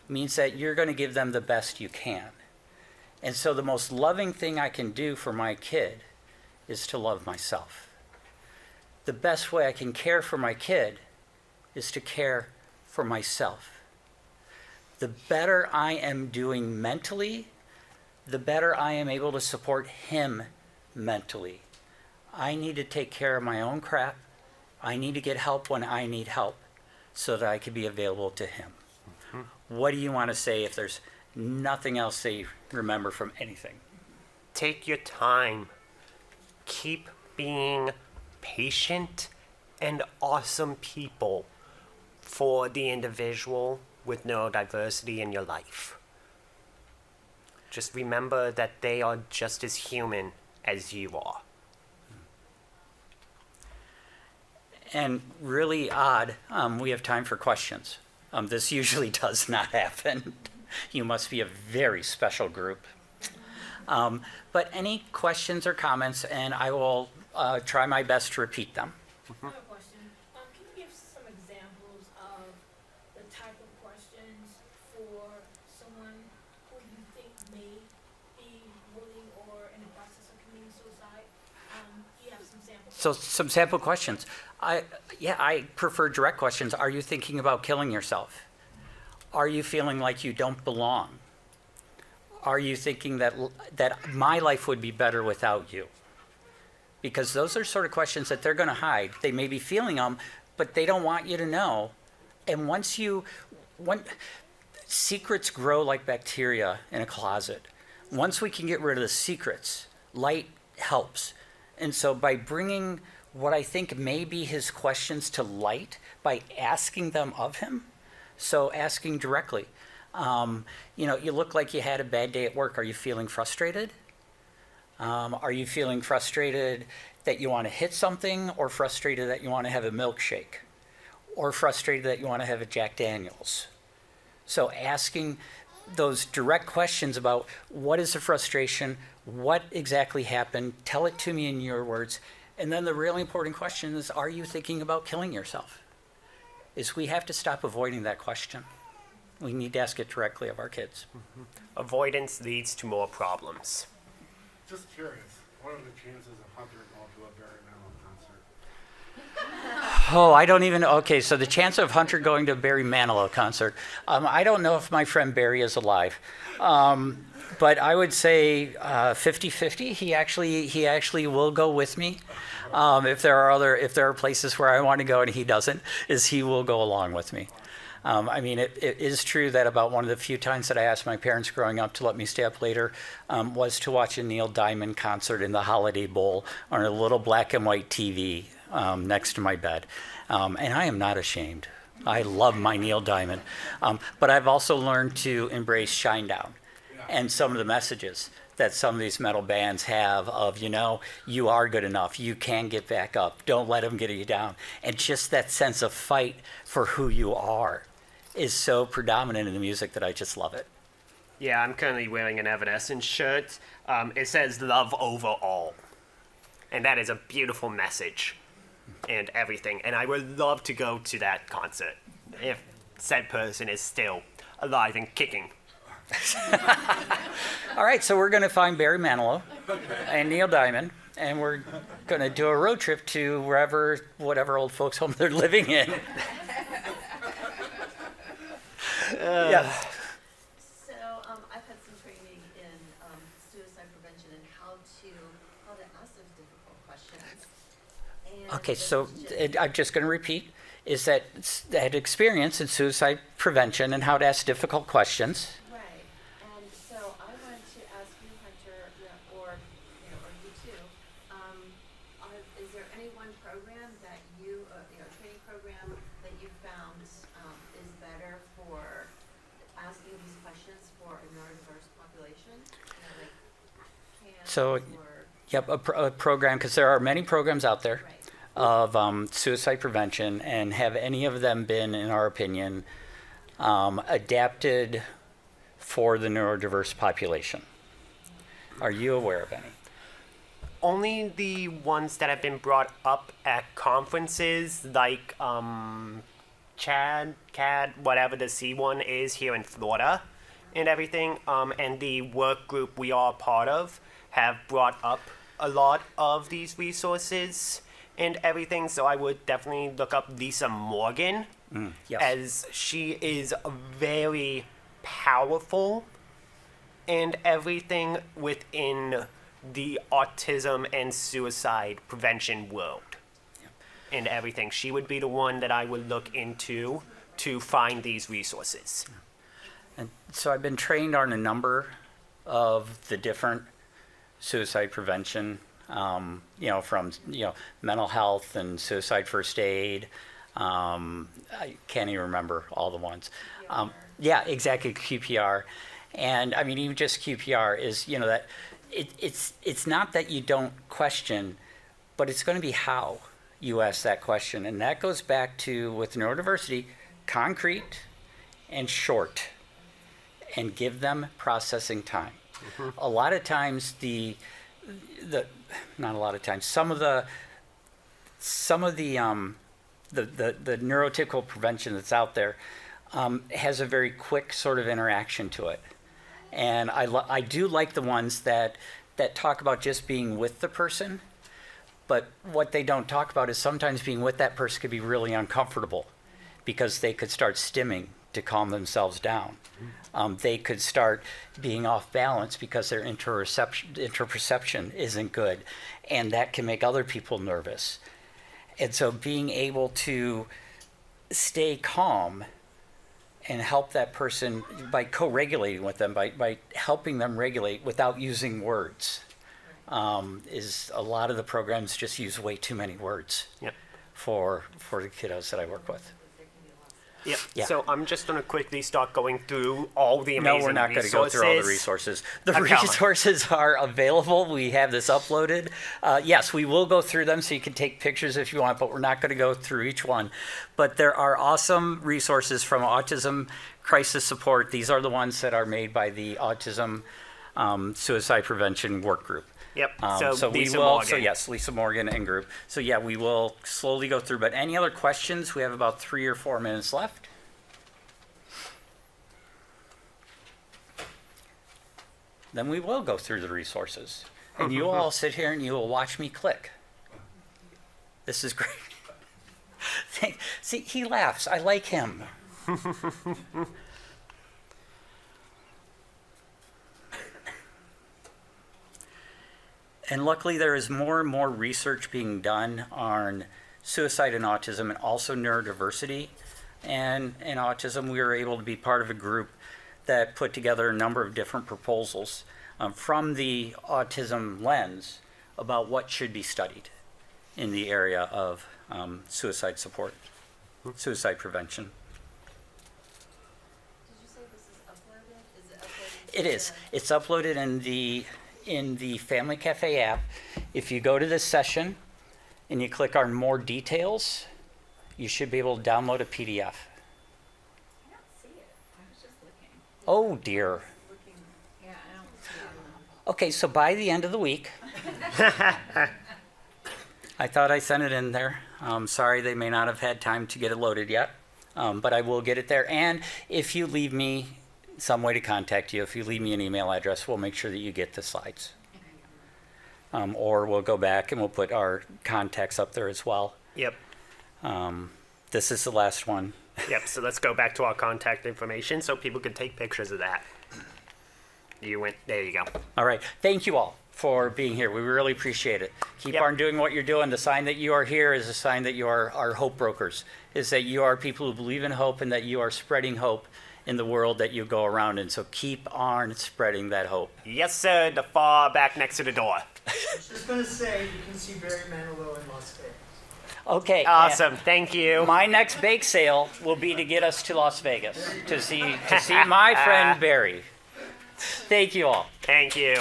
means that you're going to give them the best you can. And so the most loving thing I can do for my kid is to love myself. The best way I can care for my kid is to care for myself. The better I am doing mentally, the better I am able to support him mentally. I need to take care of my own crap. I need to get help when I need help so that I can be available to him. What do you want to say if there's nothing else that you remember from anything? Take your time. Keep being patient and awesome people for the individual with neurodiversity in your life. Just remember that they are just as human as you are. And really odd, we have time for questions. This usually does not happen. You must be a very special group. But any questions or comments, and I will try my best to repeat them. I have a question. Can you give some examples of the type of questions for someone who you think may be willing or in the process of committing suicide? You have some samples. So some sample questions. I prefer direct questions. Are you thinking about killing yourself? Are you feeling like you don't belong? Are you thinking that my life would be better without you? Because those are sort of questions that they're going to hide. They may be feeling them, but they don't want you to know. And when secrets grow like bacteria in a closet, once we can get rid of the secrets, light helps. And so by bringing what I think may be his questions to light, by asking them of him, so asking directly, you look like you had a bad day at work. Are you feeling frustrated? Are you feeling frustrated that you want to hit something, or frustrated that you want to have a milkshake, or frustrated that you want to have a Jack Daniels? So asking those direct questions about what is the frustration, what exactly happened, tell it to me in your words. And then the really important question is, are you thinking about killing yourself? We have to stop avoiding that question. We need to ask it directly of our kids. Avoidance leads to more problems. Just curious, what are the chances of Hunter going to a Barry Manilow concert? Oh, I don't even, okay, so the chance of Hunter going to a Barry Manilow concert, I don't know if my friend Barry is alive. But I would say 50-50. He actually will go with me. If there are places where I want to go and he doesn't, he will go along with me. It is true that about one of the few times that I asked my parents growing up to let me stay up later was to watch a Neil Diamond concert in the Holiday Bowl on a little black and white TV next to my bed. And I am not ashamed. I love my Neil Diamond. But I've also learned to embrace Shinedown and some of the messages that some of these metal bands have of, you are good enough, you can get back up, don't let them get you down. And just that sense of fight for who you are is so predominant in the music that I just love it. Yeah, I'm currently wearing an Evanescence shirt. It says love over all. And that is a beautiful message and everything. And I would love to go to that concert if said person is still alive and kicking. All right, so we're going to find Barry Manilow and Neil Diamond, and we're going to do a road trip to whatever old folks home they're living in. Yeah. So I've had some training in suicide prevention and how to ask those difficult questions. And Okay, so I'm just going to repeat, is that experience in suicide prevention and how to ask difficult questions. Right. And so I wanted to ask you, Hunter, or you too, Is there any one program that you, training program that you found is better for asking these questions for a neurodiverse population? Like CANS So, or, Yep, a program, because there are many programs out there right? of suicide prevention, and have any of them been, in our opinion, adapted for the neurodiverse population? Are you aware of any? Only the ones that have been brought up at conferences, like CAD, whatever the C one is here in Florida, and everything, and the work group we are part of have brought up a lot of these resources and everything. So I would definitely look up Lisa Morgan, Yes. as she is very powerful and everything within the autism and suicide prevention world. And everything. She would be the one that I would look into to find these resources. And so I've been trained on a number of the different suicide prevention, from mental health and suicide first aid. I can't even remember all the ones. Yeah, exactly, QPR. And I mean, even just QPR is, that it's not that you don't question, but it's going to be how you ask that question. And that goes back to, with neurodiversity, concrete and short, and give them processing time. A lot of times not a lot of times, some of the neurotypical prevention that's out there has a very quick sort of interaction to it. And I do like the ones that talk about just being with the person, but what they don't talk about is sometimes being with that person could be really uncomfortable, because they could start stimming to calm themselves down. They could start being off balance because their interoception isn't good, and that can make other people nervous. And so being able to stay calm and help that person by co-regulating with them, by helping them regulate without using words, is a lot of the programs just use way too many words Yep. for the kiddos that I work with. Yep. Yeah. So I'm just going to quickly start going through all the amazing No, we're not going to go through all the resources. The Okay. resources are available. We have this uploaded. Yes, we will go through them so you can take pictures if you want, but we're not going to go through each one. But there are awesome resources from Autism Crisis Support. These are the ones that are made by the Autism Suicide Prevention Workgroup. Yep. So we Lisa will. Morgan. So yes, Lisa Morgan and group. So yeah, we will slowly go through. But any other questions? We have about 3 or 4 minutes left. Then we will go through the resources, and you all sit here and you will watch me click. This is great. See, he laughs. I like him. And luckily, there is more and more research being done on suicide and autism, and also neurodiversity and autism. We were able to be part of a group that put together a number of different proposals from the autism lens about what should be studied in the area of suicide support, suicide prevention. Did you say this is uploaded? Is it uploaded? It is. It's uploaded in the Family Cafe app. If you go to this session and you click on more details, you should be able to download a PDF. I don't see it. I was just looking. Oh dear. Looking, Yeah, I don't see it. Okay, so by the end of the week, I thought I sent it in there. Sorry, they may not have had time to get it loaded yet, but I will get it there. And if you leave me some way to contact you, if you leave me an email address, we'll make sure that you get the slides. Or we'll go back and we'll put our contacts up there as well. Yep. This is the last one. Yep. So let's go back to our contact information so people can take pictures of that. There you go. All right. Thank you all for being here. We really appreciate it. Keep Yep. on doing what you're doing. The sign that you are here is a sign that you are hope brokers, is that you are people who believe in hope and that you are spreading hope in the world that you go around in. So keep on spreading that hope. Yes, sir. The far back next to the door. I was just gonna say, you can see Barry Manilow in Las Vegas. Okay. Awesome. Thank you. My next bake sale will be to get us to Las Vegas to see my friend Barry. Thank you all. Thank you.